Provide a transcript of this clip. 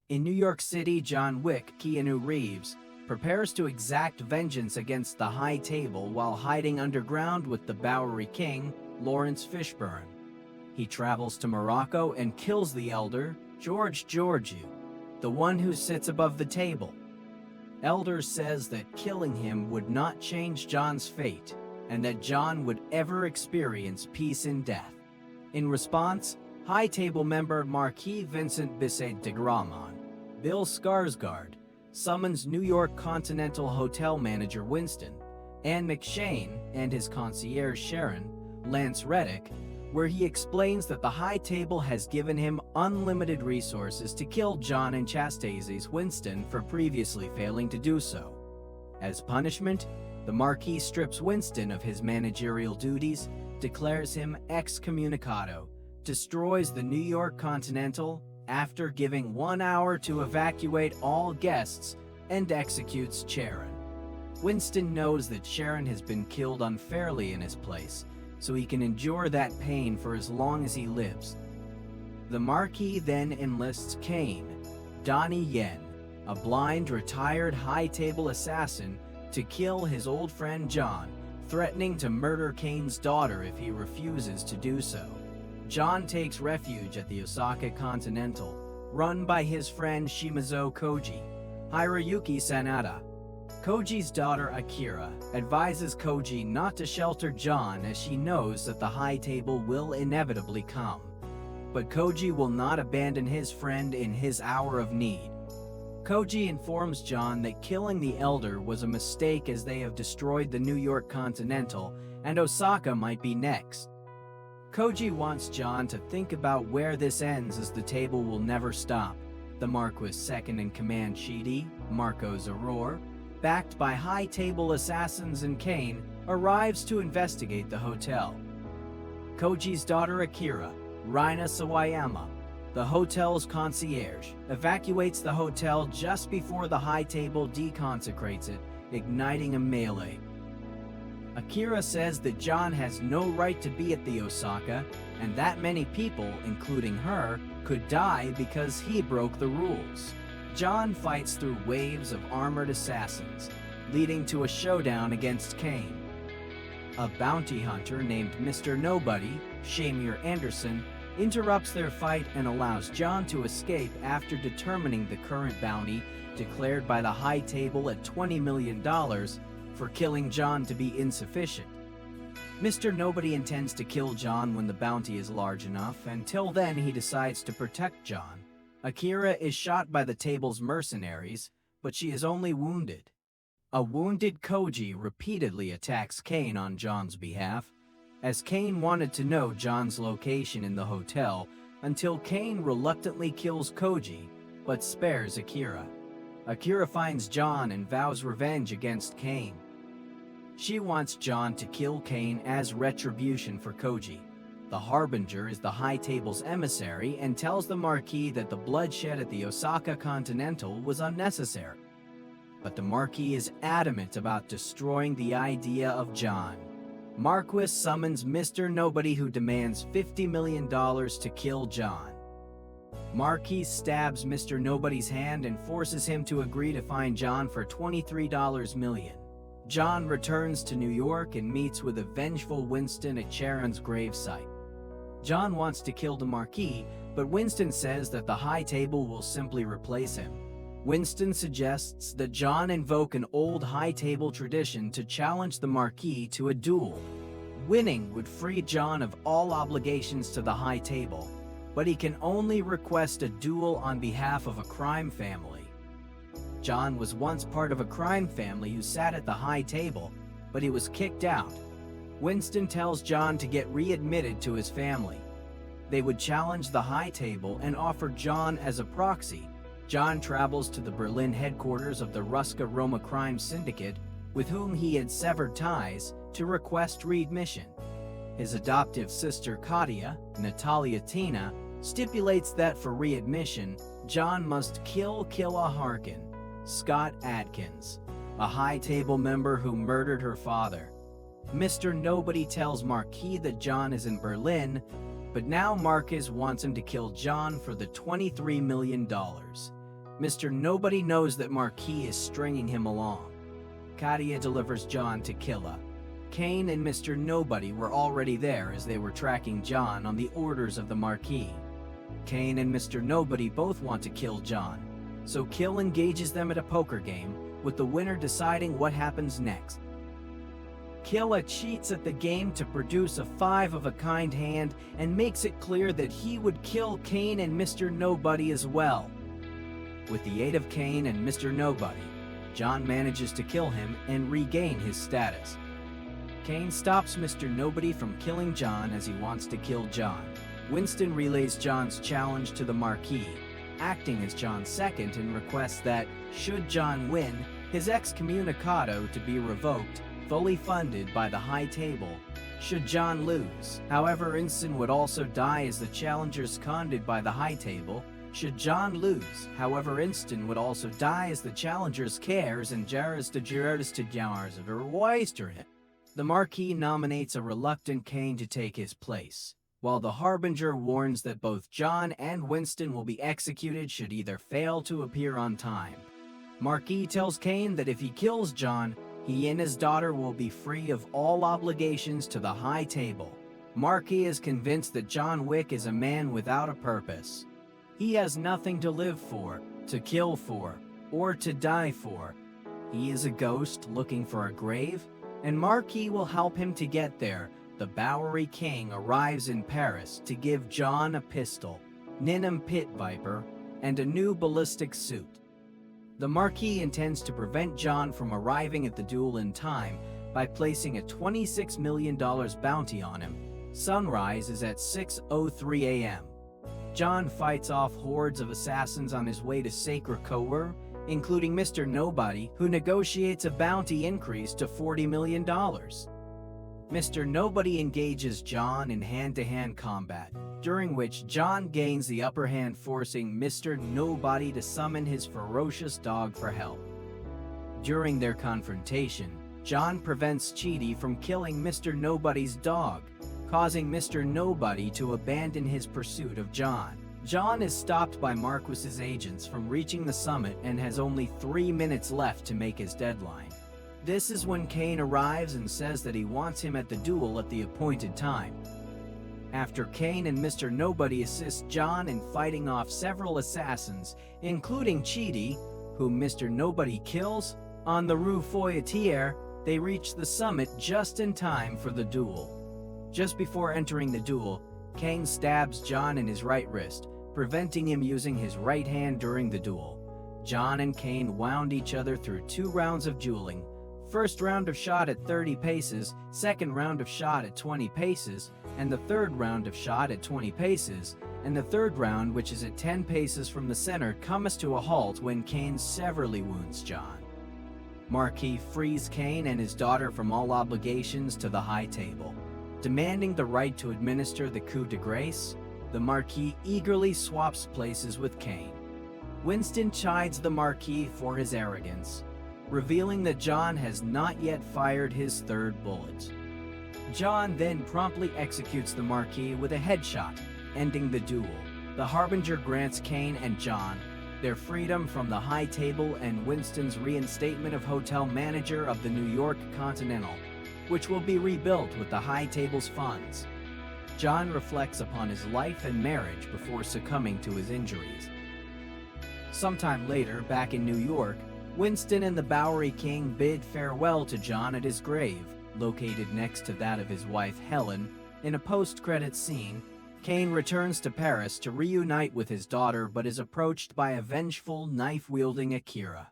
In New York City, John Wick, Keanu Reeves, prepares to exact vengeance against the High Table while hiding underground with the Bowery King, Lawrence Fishburne. He travels to Morocco and kills the elder, George Georgiou, the one who sits above the table. Elder says that killing him would not change John's fate, and that John would ever experience peace in death. In response, High Table member Marquis Vincent Bissett de Gramont, Bill Skarsgård, summons New York Continental Hotel manager Winston, Anne McShane, and his concierge Sharon, Lance Reddick, where he explains that the High Table has given him unlimited resources to kill John and chastise Winston for previously failing to do so. As punishment, the Marquis strips Winston of his managerial duties, declares him excommunicado, destroys the New York Continental after giving 1 hour to evacuate all guests, and executes Sharon. Winston knows that Sharon has been killed unfairly in his place, so he can endure that pain for as long as he lives. The Marquis then enlists Kane, Donnie Yen, a blind, retired High Table assassin, to kill his old friend John, threatening to murder Kane's daughter if he refuses to do so. John takes refuge at the Osaka Continental, run by his friend Shimazo Koji, Hiroyuki Sanada. Koji's daughter Akira advises Koji not to shelter John as she knows that the High Table will inevitably come. But Koji will not abandon his friend in his hour of need. Koji informs John that killing the elder was a mistake as they have destroyed the New York Continental and Osaka might be next. Koji wants John to think about where this ends as the table will never stop. The Marquis' second-in-command Shidi, Marco Zaror, backed by High Table assassins and Kane, arrives to investigate the hotel. Koji's daughter Akira, Rina Sawayama, the hotel's concierge, evacuates the hotel just before the High Table deconsecrates it, igniting a melee. Akira says that John has no right to be at the Osaka, and that many people, including her, could die because he broke the rules. John fights through waves of armored assassins, leading to a showdown against Kane. A bounty hunter named Mr. Nobody, Shamir Anderson, interrupts their fight and allows John to escape after determining the current bounty declared by the High Table at $20 million for killing John to be insufficient. Mr. Nobody intends to kill John when the bounty is large enough. Until then, he decides to protect John. Akira is shot by the table's mercenaries, but she is only wounded. A wounded Koji repeatedly attacks Kane on John's behalf, as Kane wanted to know John's location in the hotel until Kane reluctantly kills Koji, but spares Akira. Akira finds John and vows revenge against Kane. She wants John to kill Kane as retribution for Koji. The Harbinger is the High Table's emissary and tells the Marquis that the bloodshed at the Osaka Continental was unnecessary. But the Marquis is adamant about destroying the idea of John. Marquis summons Mr. Nobody, who demands $50 million to kill John. Marquis stabs Mr. Nobody's hand and forces him to agree to fine John for $23 million. John returns to New York and meets with a vengeful Winston at Sharon's gravesite. John wants to kill the Marquis, but Winston says that the High Table will simply replace him. Winston suggests that John invoke an old High Table tradition to challenge the Marquis to a duel. Winning would free John of all obligations to the High Table, but he can only request a duel on behalf of a crime family. John was once part of a crime family who sat at the High Table, but he was kicked out. Winston tells John to get readmitted to his family. They would challenge the High Table and offer John as a proxy. John travels to the Berlin headquarters of the Ruska Roma crime syndicate, with whom he had severed ties, to request readmission. His adoptive sister Katia, Natalia Tina, stipulates that for readmission, John must kill Killa Harkin, Scott Adkins, a High Table member who murdered her father. Mr. Nobody tells Marquis that John is in Berlin, but now Marquis wants him to kill John for the $23 million. Mr. Nobody knows that Marquis is stringing him along. Katia delivers John to Killa. Kane and Mr. Nobody were already there as they were tracking John on the orders of the Marquis. Kane and Mr. Nobody both want to kill John, so Kill engages them at a poker game, with the winner deciding what happens next. Killa cheats at the game to produce a 5-of-a-kind hand and makes it clear that he would kill Kane and Mr. Nobody as well. With the aid of Kane and Mr. Nobody, John manages to kill him and regain his status. Kane stops Mr. Nobody from killing John as he wants to kill John. Winston relays John's challenge to the Marquis, acting as John's second, and requests that, should John win, his excommunicado to be revoked, fully funded by the High Table, should John lose. However, Winston would also die as the challengers seconded by the High Table, should John lose. However, Winston would also die as the challengers cares and Jaras to Jaras to Jaras of Royster. The Marquis nominates a reluctant Kane to take his place, while the Harbinger warns that both John and Winston will be executed should either fail to appear on time. Marquis tells Kane that if he kills John, he and his daughter will be free of all obligations to the High Table. Marquis is convinced that John Wick is a man without a purpose. He has nothing to live for, to kill for, or to die for. He is a ghost looking for a grave, and Marquis will help him to get there. The Bowery King arrives in Paris to give John a pistol, Ninham Pit Viper, and a new ballistic suit. The Marquis intends to prevent John from arriving at the duel in time by placing a $26 million bounty on him. Sunrise is at 6:03 a.m. John fights off hordes of assassins on his way to Sacre Coeur, including Mr. Nobody, who negotiates a bounty increase to $40 million. Mr. Nobody engages John in hand-to-hand combat, during which John gains the upper hand, forcing Mr. Nobody to summon his ferocious dog for help. During their confrontation, John prevents Chidi from killing Mr. Nobody's dog, causing Mr. Nobody to abandon his pursuit of John. John is stopped by Marquis's agents from reaching the summit and has only 3 minutes left to make his deadline. This is when Kane arrives and says that he wants him at the duel at the appointed time. After Kane and Mr. Nobody assist John in fighting off several assassins, including Chidi, whom Mr. Nobody kills, on the Rue Feuilletière, they reach the summit just in time for the duel. Just before entering the duel, Kane stabs John in his right wrist, preventing him using his right hand during the duel. John and Kane wound each other through 2 rounds of dueling. First round of shot at 30 paces, second round of shot at 20 paces, and the third round of shot at 20 paces, and the third round, which is at 10 paces from the center, comes to a halt when Kane severely wounds John. Marquis frees Kane and his daughter from all obligations to the High Table. Demanding the right to administer the coup de grace, the Marquis eagerly swaps places with Kane. Winston chides the Marquis for his arrogance, revealing that John has not yet fired his third bullet. John then promptly executes the Marquis with a headshot, ending the duel. The Harbinger grants Kane and John their freedom from the High Table and Winston's reinstatement of hotel manager of the New York Continental, which will be rebuilt with the High Table's funds. John reflects upon his life and marriage before succumbing to his injuries. Sometime later, back in New York, Winston and the Bowery King bid farewell to John at his grave, located next to that of his wife Helen. In a post-credits scene, Kane returns to Paris to reunite with his daughter but is approached by a vengeful, knife-wielding Akira.